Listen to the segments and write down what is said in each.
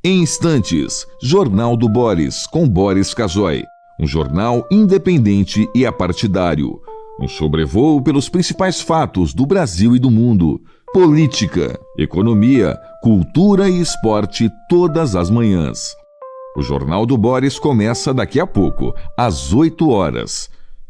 Em instantes, Jornal do Boris, com Boris Casoy. Um jornal independente e apartidário. Um sobrevoo pelos principais fatos do Brasil e do mundo. Política, economia, cultura e esporte todas as manhãs. O Jornal do Boris começa daqui a pouco, às 8 horas.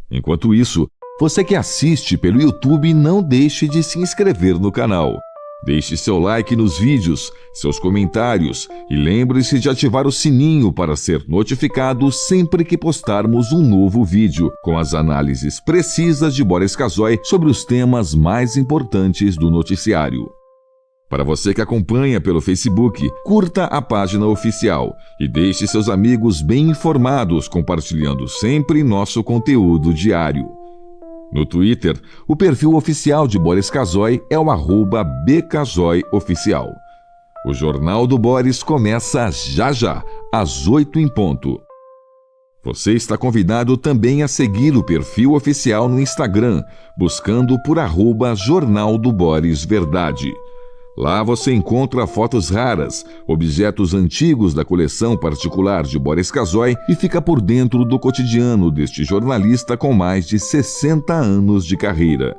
Enquanto isso, você que assiste pelo YouTube, não deixe de se inscrever no canal. Deixe seu like nos vídeos, seus comentários e lembre-se de ativar o sininho para ser notificado sempre que postarmos um novo vídeo com as análises precisas de Boris Casoy sobre os temas mais importantes do noticiário. Para você que acompanha pelo Facebook, curta a página oficial e deixe seus amigos bem informados, compartilhando sempre nosso conteúdo diário. No Twitter, o perfil oficial de Boris Casoy é o @bcasoyoficial. O Jornal do Boris começa já, às 8 em ponto. Você está convidado também a seguir o perfil oficial no Instagram, buscando por @Jornal do Boris Verdade. Lá você encontra fotos raras, objetos antigos da coleção particular de Boris Casoy e fica por dentro do cotidiano deste jornalista com mais de 60 anos de carreira.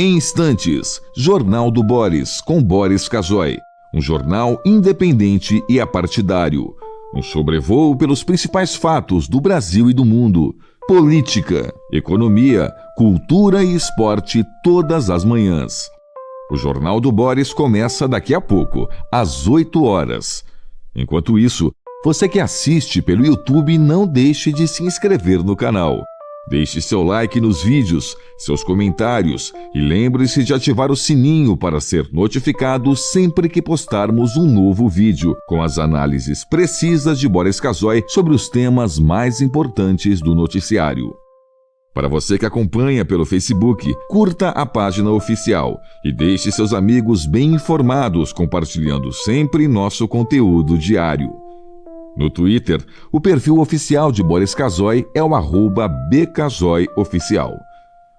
Em instantes, Jornal do Boris, com Boris Casoy. Um jornal independente e apartidário. Um sobrevoo pelos principais fatos do Brasil e do mundo. Política, economia, cultura e esporte todas as manhãs. O Jornal do Boris começa daqui a pouco, às 8 horas. Enquanto isso, você que assiste pelo YouTube, não deixe de se inscrever no canal. Deixe seu like nos vídeos, seus comentários e lembre-se de ativar o sininho para ser notificado sempre que postarmos um novo vídeo com as análises precisas de Boris Casoy sobre os temas mais importantes do noticiário. Para você que acompanha pelo Facebook, curta a página oficial e deixe seus amigos bem informados, compartilhando sempre nosso conteúdo diário. No Twitter, o perfil oficial de Boris Casoy é o @bcasoyoficial.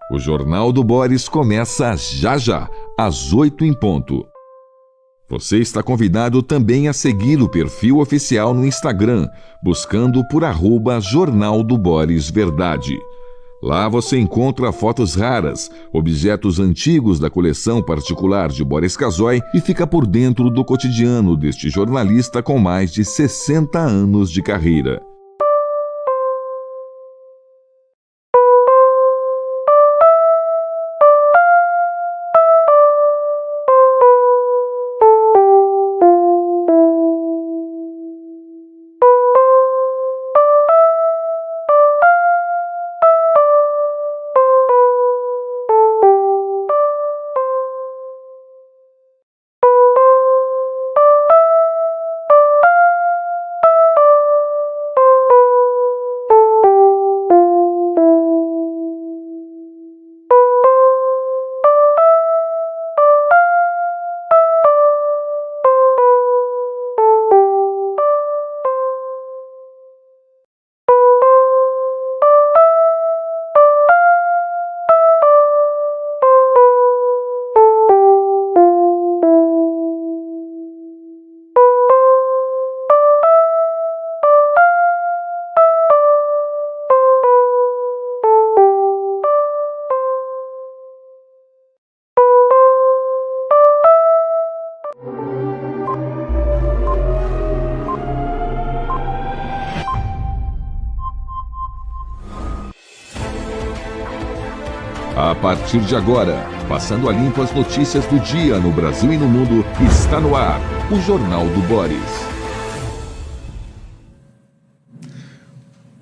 O Jornal do Boris começa já, às 8 em ponto. Você está convidado também a seguir o perfil oficial no Instagram, buscando por @Jornal do Boris Verdade. Lá você encontra fotos raras, objetos antigos da coleção particular de Boris Casoy e fica por dentro do cotidiano deste jornalista com mais de 60 anos de carreira. A partir de agora, passando a limpo as notícias do dia no Brasil e no mundo, está no ar o Jornal do Boris.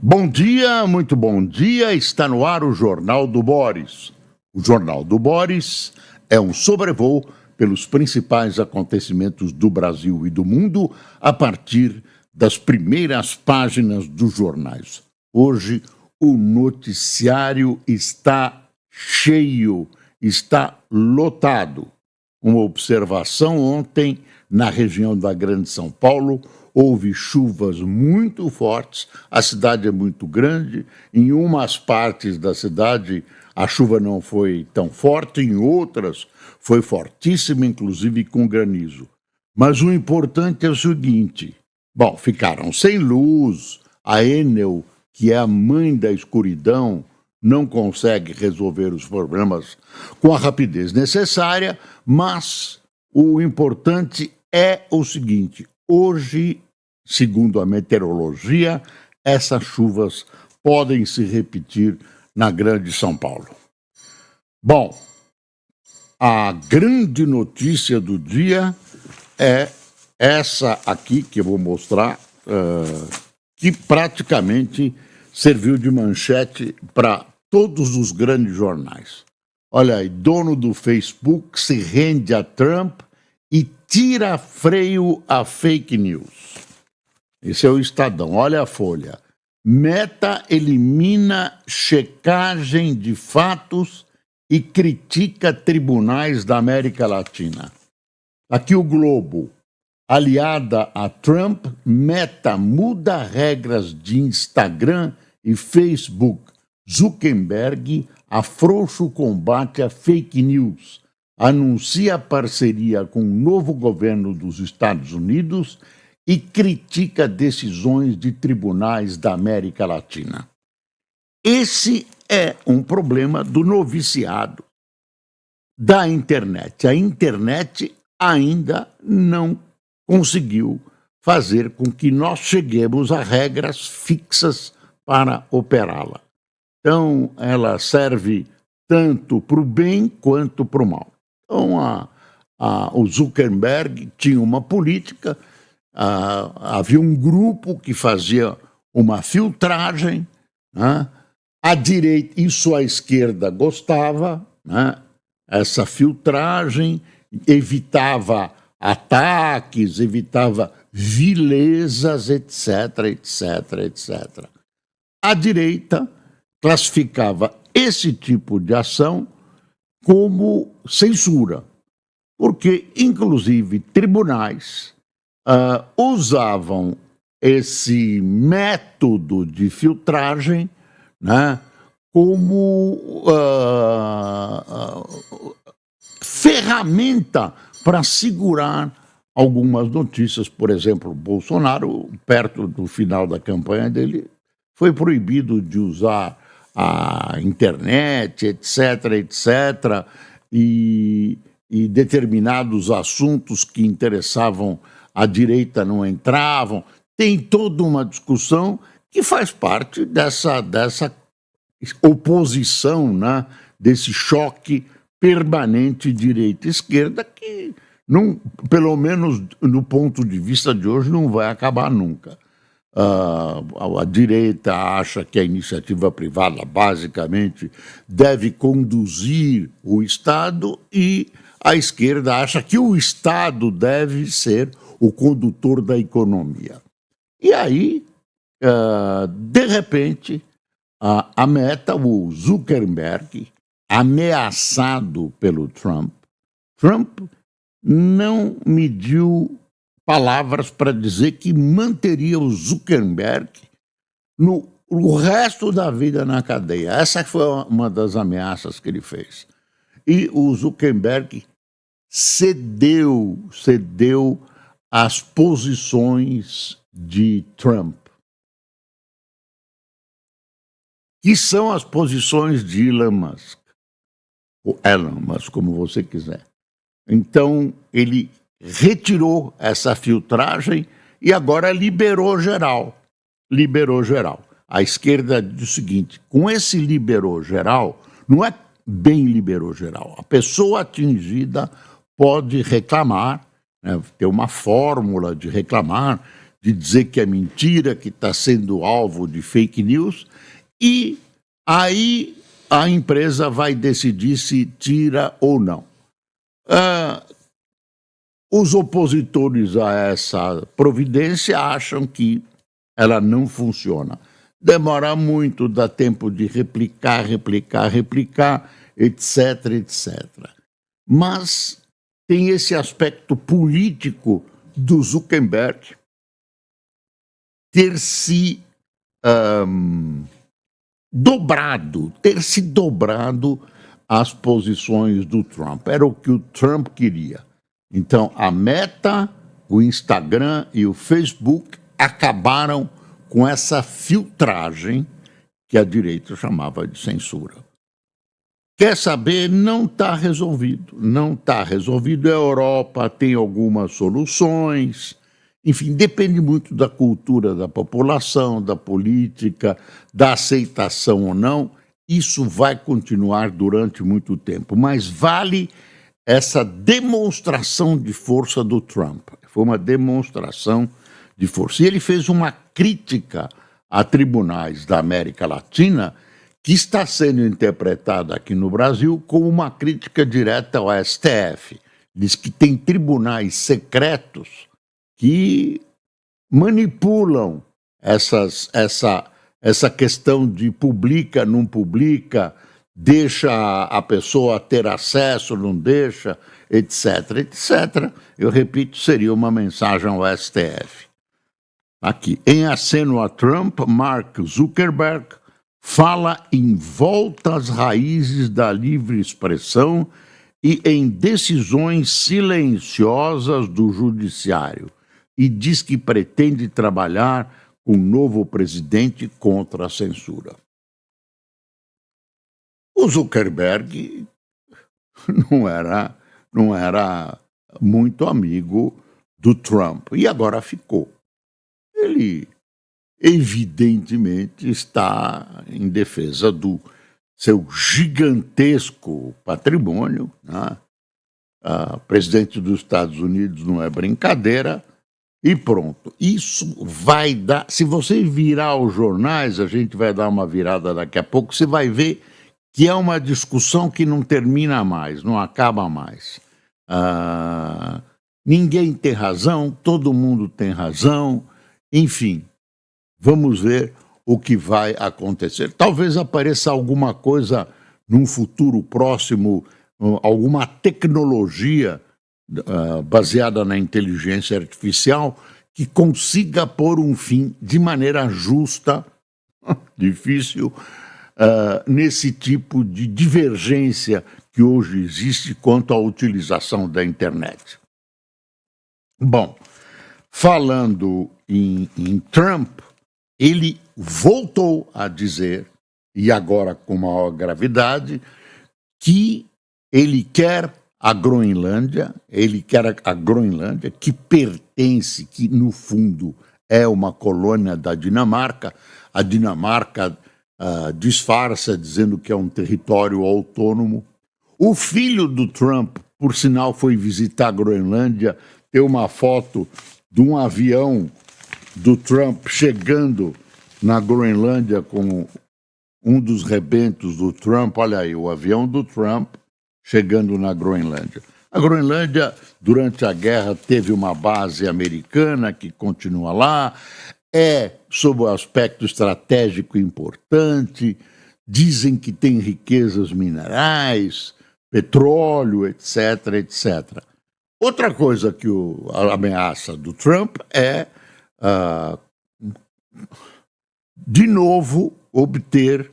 Bom dia, muito bom dia, está no ar o Jornal do Boris. O Jornal do Boris é um sobrevoo pelos principais acontecimentos do Brasil e do mundo a partir das primeiras páginas dos jornais. Hoje, o noticiário está cheio, está lotado. Uma observação ontem, na região da Grande São Paulo, houve chuvas muito fortes, a cidade é muito grande, em umas partes da cidade a chuva não foi tão forte, em outras foi fortíssima, inclusive com granizo. Mas o importante é o seguinte, bom, ficaram sem luz, a Enel, que é a mãe da escuridão, não consegue resolver os problemas com a rapidez necessária, mas o importante é o seguinte, hoje, segundo a meteorologia, essas chuvas podem se repetir na Grande São Paulo. Bom, a grande notícia do dia é essa aqui que eu vou mostrar, que praticamente serviu de manchete para todos os grandes jornais. Olha aí, dono do Facebook se rende a Trump e tira freio a fake news. Esse é o Estadão, olha a Folha. Meta elimina checagem de fatos e critica tribunais da América Latina. Aqui o Globo. Aliada a Trump, Meta muda regras de Instagram e Facebook. Zuckerberg afrouxa o combate a fake news. Anuncia parceria com o novo governo dos Estados Unidos e critica decisões de tribunais da América Latina. Esse é um problema do noviciado da internet. A internet ainda não conseguiu fazer com que nós cheguemos a regras fixas para operá-la. Então, ela serve tanto para o bem quanto para o mal. Então, o Zuckerberg tinha uma política, havia um grupo que fazia uma filtragem, né? A direita, isso a esquerda gostava, né? Essa filtragem evitava ataques, evitava vilezas, etc, etc, etc. A direita classificava esse tipo de ação como censura, porque, inclusive, tribunais usavam esse método de filtragem, né, como ferramenta para segurar algumas notícias. Por exemplo, Bolsonaro, perto do final da campanha dele, foi proibido de usar a internet, etc., etc., e determinados assuntos que interessavam a direita não entravam. Tem toda uma discussão que faz parte dessa oposição, né, desse choque permanente direita-esquerda que, não, pelo menos no ponto de vista de hoje, não vai acabar nunca. A direita acha que a iniciativa privada, basicamente, deve conduzir o Estado e a esquerda acha que o Estado deve ser o condutor da economia. E aí, de repente, a Meta, o Zuckerberg, ameaçado pelo Trump não mediu palavras para dizer que manteria o Zuckerberg o resto da vida na cadeia. Essa foi uma das ameaças que ele fez. E o Zuckerberg cedeu às posições de Trump, que são as posições de Elon Musk, ou Elon Musk, como você quiser. Então, ele retirou essa filtragem e agora liberou geral. A esquerda diz o seguinte, com esse liberou geral, não é bem liberou geral. A pessoa atingida pode reclamar, né, ter uma fórmula de reclamar, de dizer que é mentira, que está sendo alvo de fake news, e aí a empresa vai decidir se tira ou não. Os opositores a essa providência acham que ela não funciona. demora muito, dá tempo de replicar, etc, etc. Mas tem esse aspecto político do Zuckerberg ter se dobrado às posições do Trump. Era o que o Trump queria. Então, a Meta, o Instagram e o Facebook acabaram com essa filtragem que a direita chamava de censura. Quer saber? Não está resolvido. Não está resolvido. A Europa tem algumas soluções. Enfim, depende muito da cultura da população, da política, da aceitação ou não. Isso vai continuar durante muito tempo. Mas vale essa demonstração de força do Trump. Foi uma demonstração de força. E ele fez uma crítica a tribunais da América Latina que está sendo interpretada aqui no Brasil como uma crítica direta ao STF. Diz que tem tribunais secretos que manipulam essa questão de publica, não publica, deixa a pessoa ter acesso, não deixa, etc, etc. Eu repito, seria uma mensagem ao STF. Aqui, em aceno a Trump, Mark Zuckerberg fala em volta às raízes da livre expressão e em decisões silenciosas do judiciário e diz que pretende trabalhar com o novo presidente contra a censura. O Zuckerberg não era muito amigo do Trump e agora ficou. Ele, evidentemente, está em defesa do seu gigantesco patrimônio, né? Presidente dos Estados Unidos não é brincadeira, e pronto. Isso vai dar... Se você virar os jornais, a gente vai dar uma virada daqui a pouco, você vai ver que é uma discussão que não termina mais, não acaba mais. Ninguém tem razão, todo mundo tem razão, enfim, vamos ver o que vai acontecer. Talvez apareça alguma coisa num futuro próximo, alguma tecnologia baseada na inteligência artificial que consiga pôr um fim de maneira justa, difícil, nesse tipo de divergência que hoje existe quanto à utilização da internet. Bom, falando em Trump, ele voltou a dizer, e agora com maior gravidade, que ele quer a Groenlândia, que pertence, que no fundo é uma colônia da Dinamarca. A Dinamarca disfarça dizendo que é um território autônomo. O filho do Trump, por sinal, foi visitar a Groenlândia, tem uma foto de um avião do Trump chegando na Groenlândia com um dos rebentos do Trump. Olha aí, o avião do Trump chegando na Groenlândia. A Groenlândia, durante a guerra, teve uma base americana que continua lá, sob o aspecto estratégico importante, dizem que tem riquezas minerais, petróleo, etc, etc. Outra coisa que a ameaça do Trump é, de novo, obter.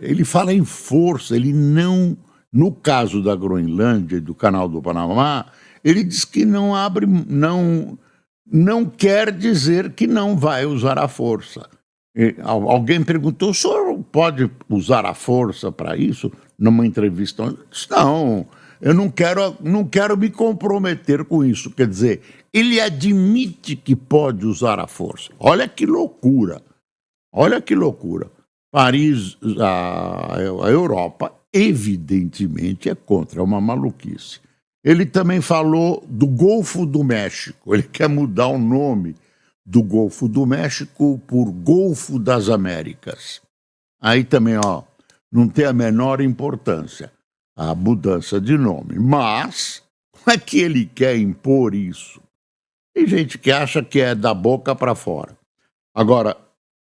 Ele fala em força, ele não, no caso da Groenlândia e do Canal do Panamá, ele diz que não quer dizer que não vai usar a força. Alguém perguntou, o senhor pode usar a força para isso? Numa entrevista, ele disse, não, eu não quero me comprometer com isso. Quer dizer, ele admite que pode usar a força. Olha que loucura. Paris, a Europa, evidentemente, é contra, é uma maluquice. Ele também falou do Golfo do México. Ele quer mudar o nome do Golfo do México por Golfo das Américas. Aí também, não tem a menor importância a mudança de nome. Mas, como é que ele quer impor isso? Tem gente que acha que é da boca para fora. Agora,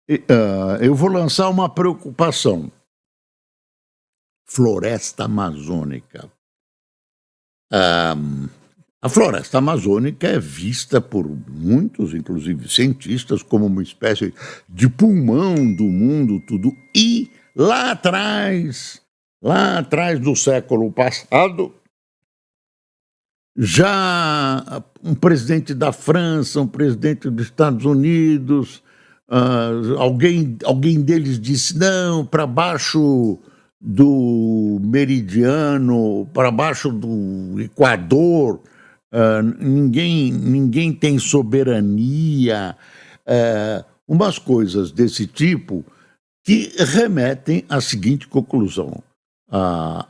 Eu vou lançar uma preocupação. Floresta amazônica. A floresta amazônica é vista por muitos, inclusive cientistas, como uma espécie de pulmão do mundo, tudo. E lá atrás do século passado, já um presidente da França, um presidente dos Estados Unidos, alguém deles disse, não, para baixo do meridiano, para baixo do Equador, ninguém tem soberania, umas coisas desse tipo que remetem à seguinte conclusão: a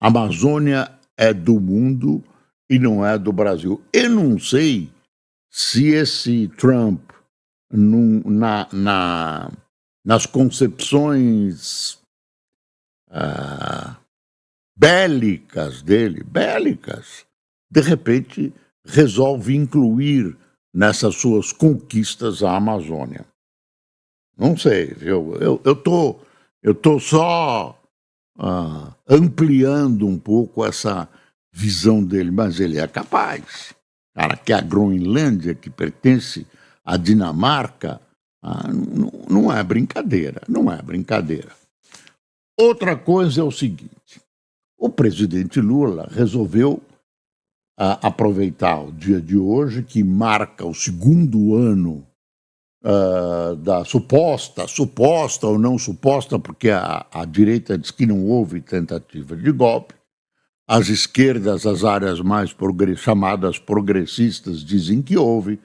Amazônia é do mundo e não é do Brasil. Eu não sei se esse Trump, nas concepções bélicas dele, de repente resolve incluir nessas suas conquistas a Amazônia. Não sei, viu? Eu tô só ampliando um pouco essa visão dele, mas ele é capaz. Cara, que a Groenlândia, que pertence à Dinamarca, não é brincadeira, não é brincadeira. Outra coisa é o seguinte: o presidente Lula resolveu aproveitar o dia de hoje, que marca o segundo ano da suposta ou não suposta, porque a direita diz que não houve tentativa de golpe, as esquerdas, as áreas mais chamadas progressistas, dizem que houve,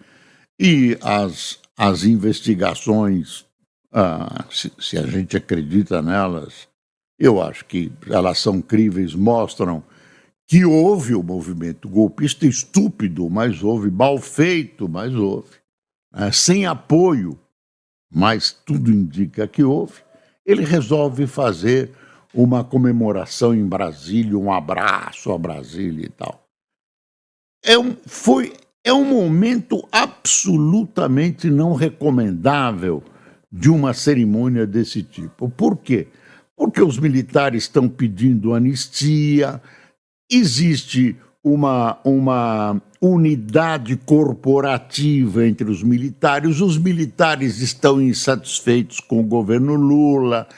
e as investigações, se a gente acredita nelas, eu acho que elas são críveis, mostram que houve o movimento golpista, estúpido, mas houve, mal feito, mas houve, sem apoio, mas tudo indica que houve. Ele resolve fazer uma comemoração em Brasília, um abraço a Brasília e tal. É um momento absolutamente não recomendável de uma cerimônia desse tipo. Por quê? Porque os militares estão pedindo anistia, existe uma unidade corporativa entre os militares estão insatisfeitos com o governo Lula,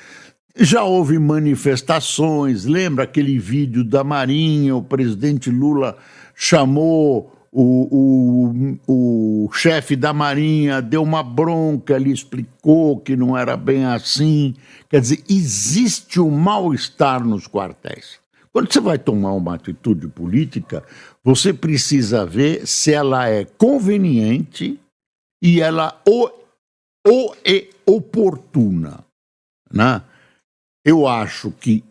já houve manifestações, lembra aquele vídeo da Marinha, o presidente Lula chamou o chefe da Marinha, deu uma bronca, ele explicou que não era bem assim. Quer dizer, existe um mal-estar nos quartéis. Quando você vai tomar uma atitude política, você precisa ver se ela é conveniente e ela ou é oportuna, né? Eu acho que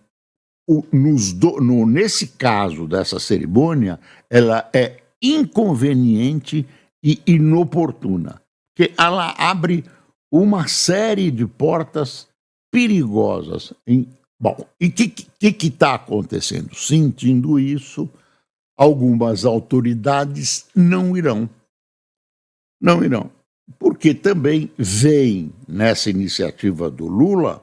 nesse caso dessa cerimônia, ela é inconveniente e inoportuna, porque ela abre uma série de portas perigosas. Bom, e o que está acontecendo? Sentindo isso, algumas autoridades não irão. Não irão. Porque também vem nessa iniciativa do Lula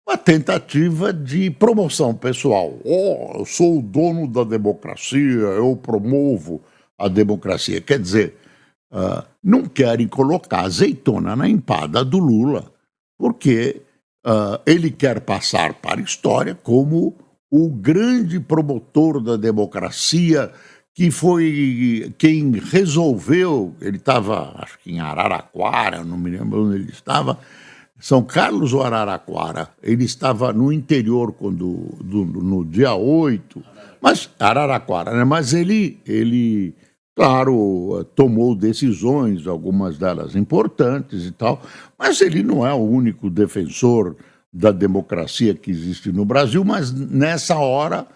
uma tentativa de promoção pessoal. Eu sou o dono da democracia, eu promovo a democracia. Quer dizer, não querem colocar azeitona na empada do Lula, porque ele quer passar para a história como o grande promotor da democracia, que foi quem resolveu. Ele estava, acho que em Araraquara, não me lembro onde ele estava, São Carlos ou Araraquara. Ele estava no interior no dia 8, mas Araraquara, né? Mas ele, claro, tomou decisões, algumas delas importantes e tal, mas ele não é o único defensor da democracia que existe no Brasil. Mas nessa hora,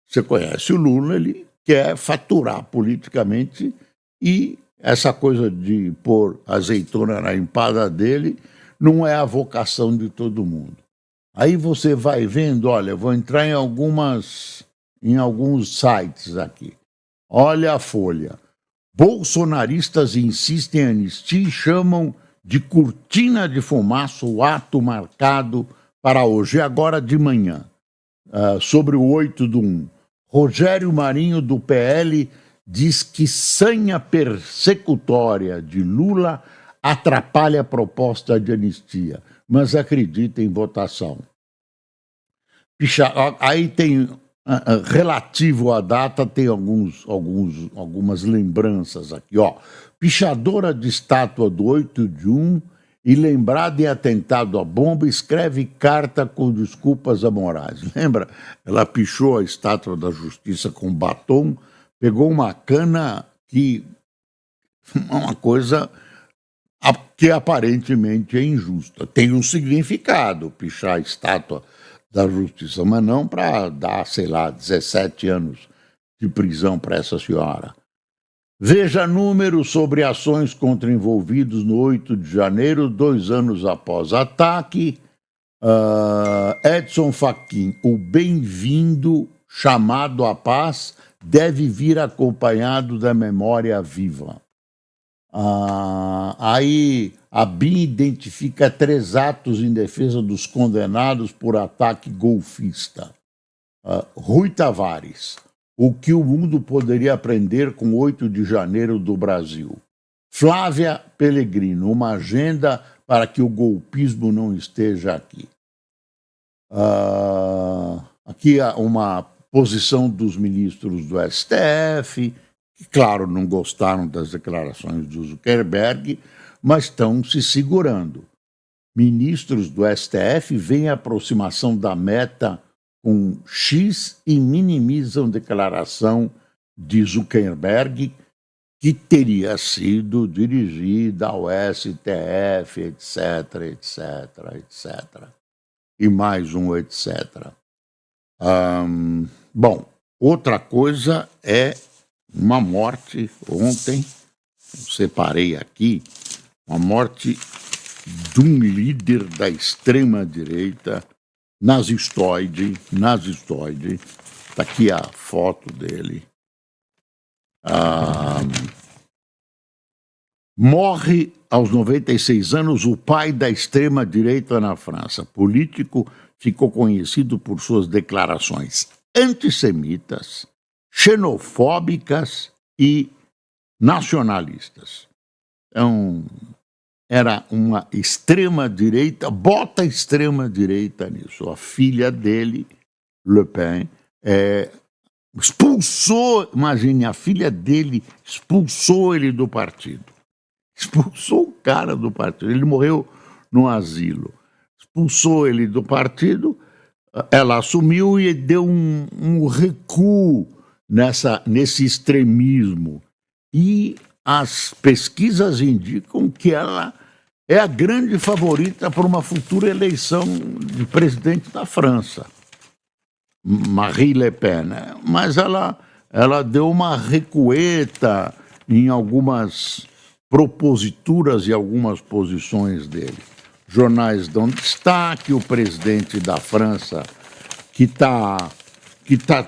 você conhece o Lula, ele quer faturar politicamente, e essa coisa de pôr azeitona na empada dele não é a vocação de todo mundo. Aí você vai vendo, olha, vou entrar em alguns sites aqui. Olha a Folha. Bolsonaristas insistem em anistia e chamam de cortina de fumaça, o ato marcado para hoje, agora de manhã, sobre o 8/1. Rogério Marinho, do PL, diz que sanha persecutória de Lula atrapalha a proposta de anistia, mas acredita em votação. Aí tem, relativo à data, tem algumas lembranças aqui, ó. Pichadora de estátua do 8/1 e lembrada em atentado à bomba, escreve carta com desculpas a Moraes. Lembra? Ela pichou a estátua da Justiça com batom, pegou uma cana que... uma coisa que aparentemente é injusta. Tem um significado pichar a estátua da Justiça, mas não para dar, sei lá, 17 anos de prisão para essa senhora. Veja números sobre ações contra envolvidos no 8 de janeiro, 2 anos após ataque. Edson Fachin, o bem-vindo chamado à paz deve vir acompanhado da memória viva. Aí a BIM identifica 3 atos em defesa dos condenados por ataque golfista. Rui Tavares, o que o mundo poderia aprender com 8 de janeiro do Brasil. Flávia Pellegrino, uma agenda para que o golpismo não esteja aqui. Aqui há uma posição dos ministros do STF, que, claro, não gostaram das declarações do Zuckerberg, mas estão se segurando. Ministros do STF veem a aproximação da meta com X e minimizam declaração de Zuckerberg, que teria sido dirigida ao STF, etc, etc, etc. E mais um etc. Bom, outra coisa é uma morte ontem, separei aqui, uma morte de um líder da extrema-direita, nazistoide, está aqui a foto dele. Morre aos 96 anos o pai da extrema-direita na França. Político, ficou conhecido por suas declarações antissemitas, xenofóbicas e nacionalistas. Então, era uma extrema-direita, bota extrema-direita nisso. A filha dele, Le Pen, expulsou, imagine, a filha dele expulsou ele do partido. Expulsou o cara do partido. Ele morreu no asilo. Expulsou ele do partido, ela assumiu e deu um recuo nesse extremismo. E as pesquisas indicam que ela é a grande favorita para uma futura eleição de presidente da França, Marine Le Pen, né? Mas ela deu uma recueta em algumas proposituras e algumas posições dele. Jornais dão destaque, o presidente da França, que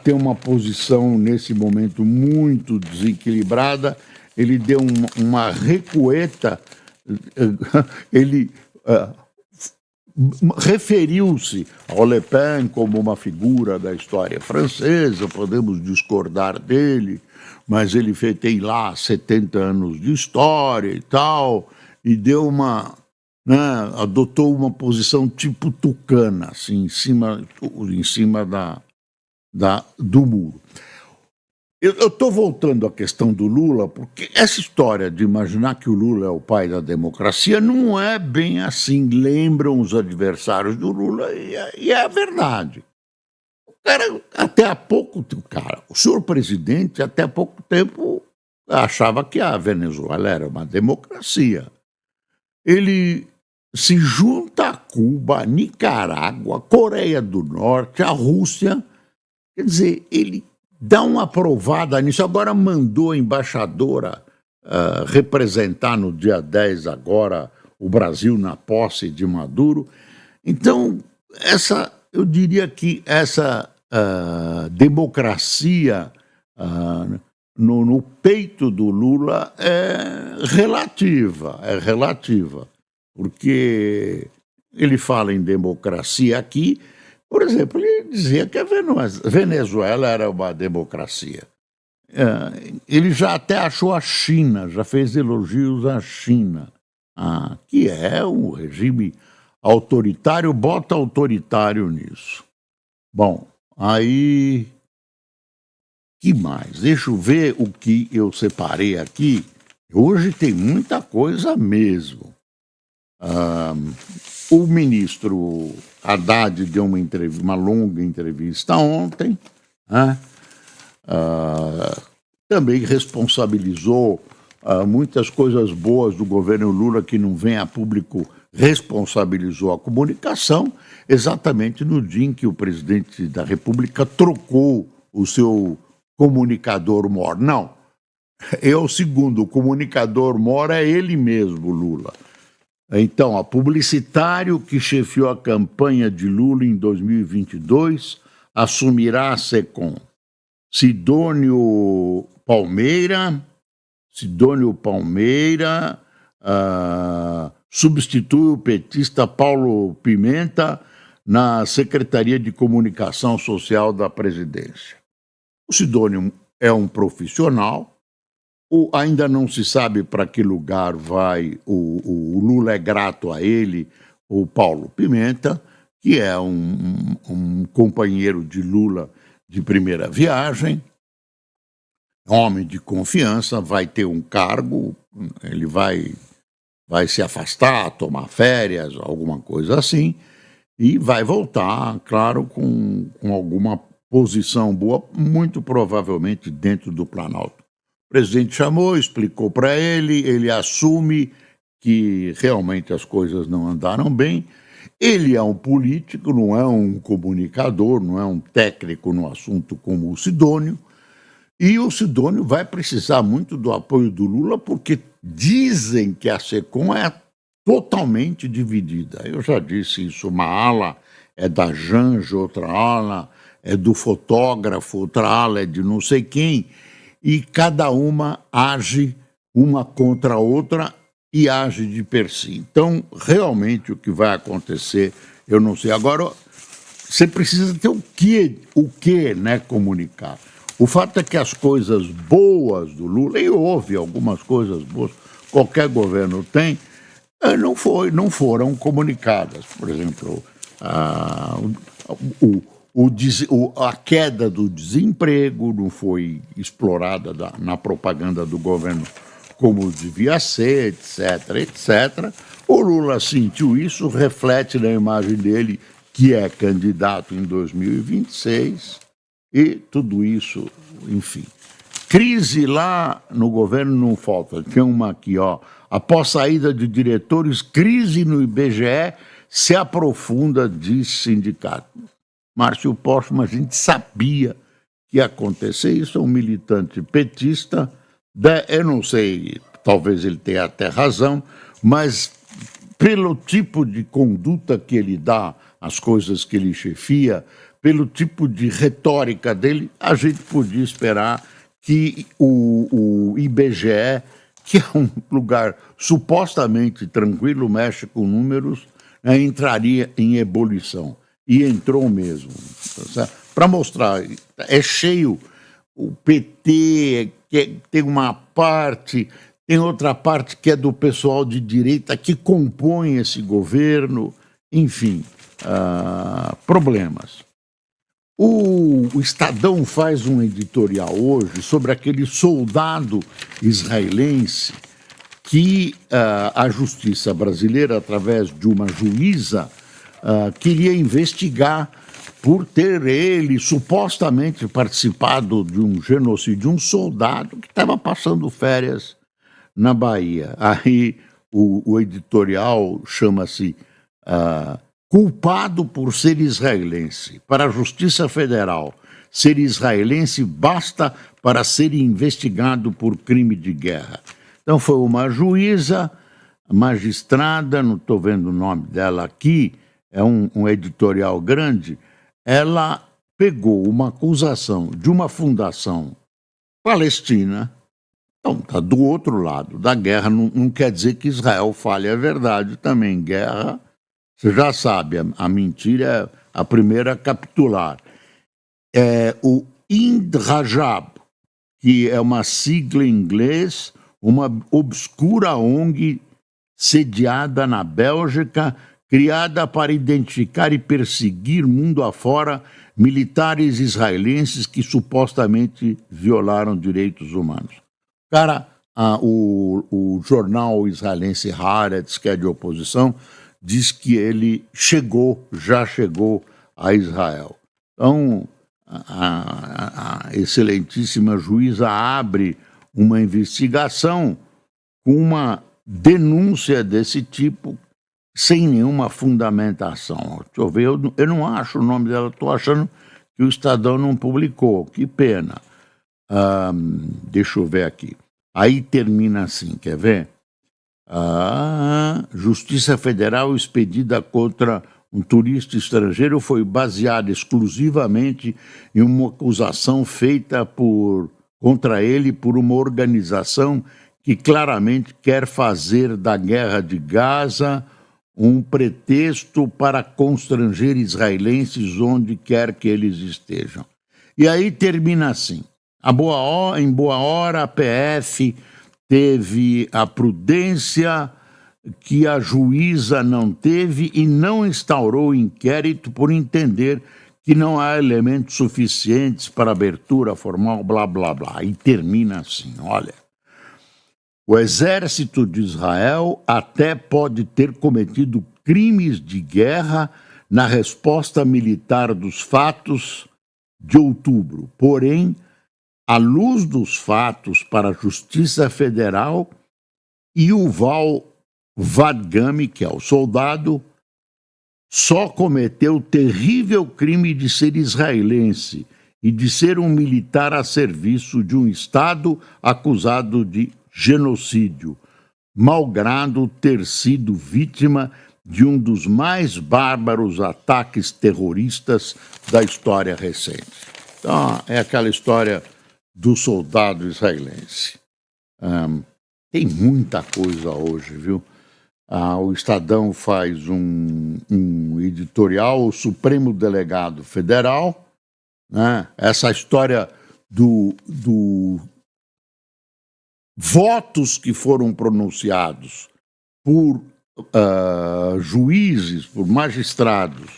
tem uma posição nesse momento muito desequilibrada, ele deu uma recueta, ele referiu-se ao Le Pen como uma figura da história francesa, podemos discordar dele, mas ele tem lá 70 anos de história e tal, e deu adotou uma posição tipo tucana, assim, em cima do muro. Eu estou voltando à questão do Lula, porque essa história de imaginar que o Lula é o pai da democracia não é bem assim. Lembram os adversários do Lula e é a verdade. O cara, o senhor presidente, até há pouco tempo, achava que a Venezuela era uma democracia. Ele se junta a Cuba, Nicarágua, Coreia do Norte, a Rússia. Quer dizer, ele dá uma aprovada nisso. Agora mandou a embaixadora representar no dia 10 agora o Brasil na posse de Maduro. Então, eu diria que essa democracia no peito do Lula é relativa. porque ele fala em democracia aqui. Por exemplo, ele dizia que a Venezuela era uma democracia. Ele já até achou a China, já fez elogios à China, que é um regime autoritário, bota autoritário nisso. Bom, aí, que mais? Deixa eu ver o que eu separei aqui. Hoje tem muita coisa mesmo. O ministro Haddad deu uma longa entrevista ontem, né? Também responsabilizou muitas coisas boas do governo Lula que não vem a público, responsabilizou a comunicação, exatamente no dia em que o presidente da República trocou o seu comunicador mor. Não, é o segundo, o comunicador mor é ele mesmo, Lula. Então, a publicitário que chefiou a campanha de Lula em 2022 assumirá a SECOM. Sidônio Palmeira substitui o petista Paulo Pimenta na Secretaria de Comunicação Social da Presidência. O Sidônio é um profissional, ainda não se sabe para que lugar vai, o Lula é grato a ele, o Paulo Pimenta, que é um companheiro de Lula de primeira viagem, homem de confiança, vai ter um cargo, ele vai se afastar, tomar férias, alguma coisa assim, e vai voltar, claro, com alguma posição boa, muito provavelmente dentro do Planalto. O presidente chamou, explicou para ele assume que realmente as coisas não andaram bem. Ele é um político, não é um comunicador, não é um técnico no assunto como o Sidônio, e o Sidônio vai precisar muito do apoio do Lula, porque dizem que a SECOM é totalmente dividida. Eu já disse isso, uma ala é da Janja, outra ala é do fotógrafo, outra ala é de não sei quem, e cada uma age uma contra a outra e age de per si. Então, realmente, o que vai acontecer, eu não sei. Agora, você precisa ter o que, né, comunicar. O fato é que as coisas boas do Lula, e houve algumas coisas boas, qualquer governo tem, não foram comunicadas. Por exemplo, a queda do desemprego não foi explorada na propaganda do governo como devia ser, etc, etc. O Lula sentiu isso, reflete na imagem dele, que é candidato em 2026, e tudo isso, enfim. Crise lá no governo não falta. Tem uma aqui, ó. Após saída de diretores, crise no IBGE se aprofunda, diz sindicato. Márcio Postman, a gente sabia que ia acontecer. Isso é um militante petista. Eu não sei, talvez ele tenha até razão, mas pelo tipo de conduta que ele dá, as coisas que ele chefia, pelo tipo de retórica dele, a gente podia esperar que o IBGE, que é um lugar supostamente tranquilo, mexe com números, entraria em ebulição. E entrou mesmo. Para mostrar, é cheio, o PT tem uma parte, tem outra parte que é do pessoal de direita que compõe esse governo, enfim, problemas. O Estadão faz um editorial hoje sobre aquele soldado israelense que a justiça brasileira, através de uma juíza, queria investigar por ter ele supostamente participado de um genocídio, um soldado que estava passando férias na Bahia. Aí o editorial chama-se Culpado por ser israelense. Para a Justiça Federal, ser israelense basta para ser investigado por crime de guerra. Então foi uma juíza, magistrada, não estou vendo o nome dela aqui, é um editorial grande, ela pegou uma acusação de uma fundação palestina, Então, está do outro lado da guerra. Não quer dizer que Israel fale a verdade também. Guerra, você já sabe, a mentira é a primeira a capitular. O Ind Rajab, que é uma sigla em inglês, uma obscura ONG sediada na Bélgica, criada para identificar e perseguir mundo afora militares israelenses que supostamente violaram direitos humanos. Cara, o jornal israelense Haaretz, que é de oposição, diz que ele já chegou a Israel. Então, a excelentíssima juíza abre uma investigação com uma denúncia desse tipo, sem nenhuma fundamentação. Deixa eu ver, eu não acho o nome dela, estou achando que o Estadão não publicou, que pena. Deixa eu ver aqui. Aí termina assim, quer ver? Justiça Federal expedida contra um turista estrangeiro foi baseada exclusivamente em uma acusação feita contra ele por uma organização que claramente quer fazer da guerra de Gaza um pretexto para constranger israelenses onde quer que eles estejam. E aí termina assim. Em boa hora, a PF teve a prudência que a juíza não teve e não instaurou inquérito por entender que não há elementos suficientes para abertura formal, blá, blá, blá. E termina assim, olha. O exército de Israel até pode ter cometido crimes de guerra na resposta militar dos fatos de outubro. Porém, à luz dos fatos para a Justiça Federal, Yuval Vadgami, que é o soldado, só cometeu o terrível crime de ser israelense e de ser um militar a serviço de um Estado acusado de genocídio, malgrado ter sido vítima de um dos mais bárbaros ataques terroristas da história recente. Então, é aquela história do soldado israelense. Tem muita coisa hoje, viu? O Estadão faz um editorial, o Supremo Delegado Federal, né? Essa história do votos que foram pronunciados por juízes, por magistrados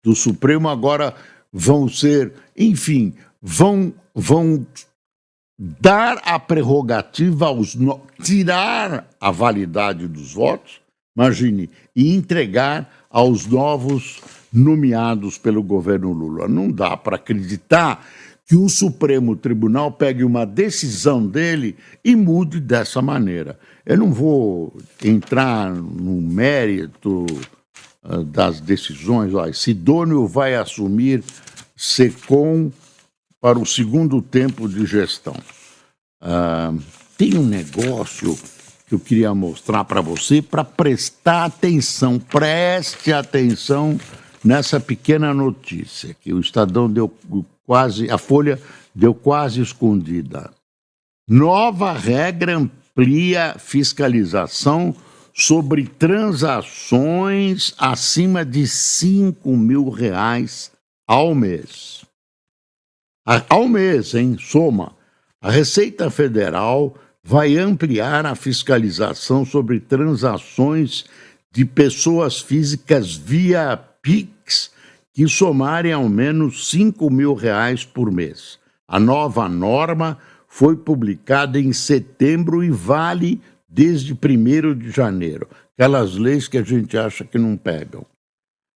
do Supremo agora vão ser, enfim, vão dar a prerrogativa tirar a validade dos votos, imagine, e entregar aos novos nomeados pelo governo Lula. Não dá para acreditar que o Supremo Tribunal pegue uma decisão dele e mude dessa maneira. Eu não vou entrar no mérito das decisões. Sidônio vai assumir SECOM para o segundo tempo de gestão. Tem um negócio que eu queria mostrar para você para prestar atenção. Preste atenção nessa pequena notícia que o Estadão deu quase, a Folha deu quase escondida. Nova regra amplia fiscalização sobre transações acima de R$5 mil ao mês. Ao mês, hein? Soma. A Receita Federal vai ampliar a fiscalização sobre transações de pessoas físicas via Pix que somarem ao menos R$5 mil por mês. A nova norma foi publicada em setembro e vale desde 1º de janeiro. Aquelas leis que a gente acha que não pegam.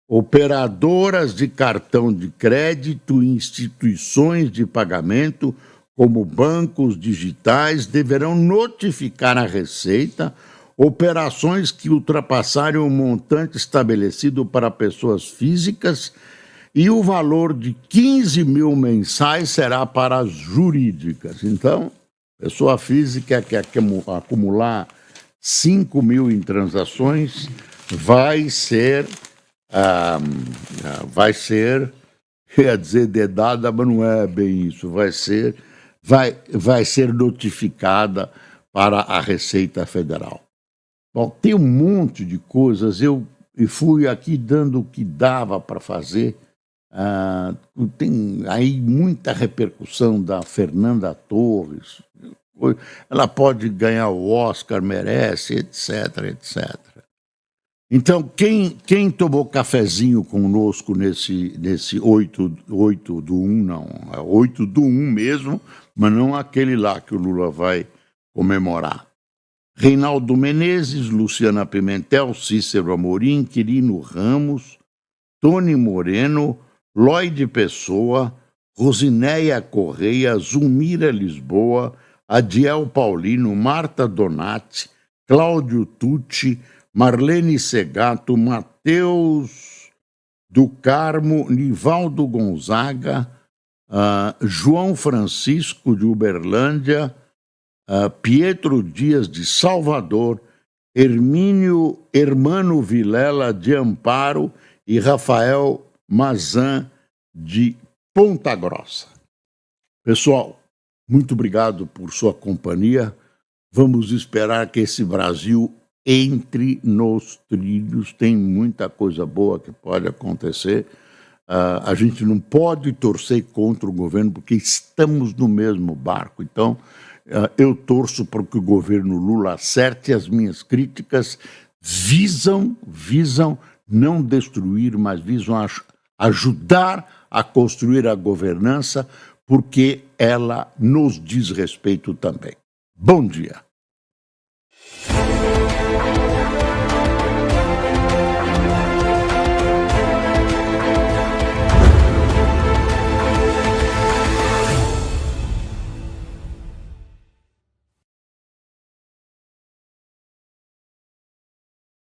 Operadoras de cartão de crédito e instituições de pagamento, como bancos digitais, deverão notificar a Receita operações que ultrapassarem o montante estabelecido para pessoas físicas e o valor de 15 mil mensais será para as jurídicas. Então, pessoa física que quer acumular 5 mil em transações vai ser, quer dizer, dedada, mas não é bem isso, vai ser notificada para a Receita Federal. Bom, tem um monte de coisas, eu fui aqui dando o que dava para fazer. Tem aí muita repercussão da Fernanda Torres, ela pode ganhar o Oscar, merece, etc, etc. Então, quem tomou cafezinho conosco nesse 8 do 1, não, é 8 do 1 mesmo, mas não aquele lá que o Lula vai comemorar. Reinaldo Menezes, Luciana Pimentel, Cícero Amorim, Quirino Ramos, Tony Moreno, Lloyd Pessoa, Rosinéia Correia, Zulmira Lisboa, Adiel Paulino, Marta Donati, Cláudio Tucci, Marlene Segato, Matheus do Carmo, Nivaldo Gonzaga, João Francisco de Uberlândia, Pietro Dias de Salvador, Hermano Vilela de Amparo e Rafael Mazan de Ponta Grossa. Pessoal, muito obrigado por sua companhia. Vamos esperar que esse Brasil entre nos trilhos. Tem muita coisa boa que pode acontecer. A gente não pode torcer contra o governo porque estamos no mesmo barco. Então, eu torço para que o governo Lula acerte. As minhas críticas visam não destruir, mas visam ajudar a construir a governança, porque ela nos diz respeito também. Bom dia.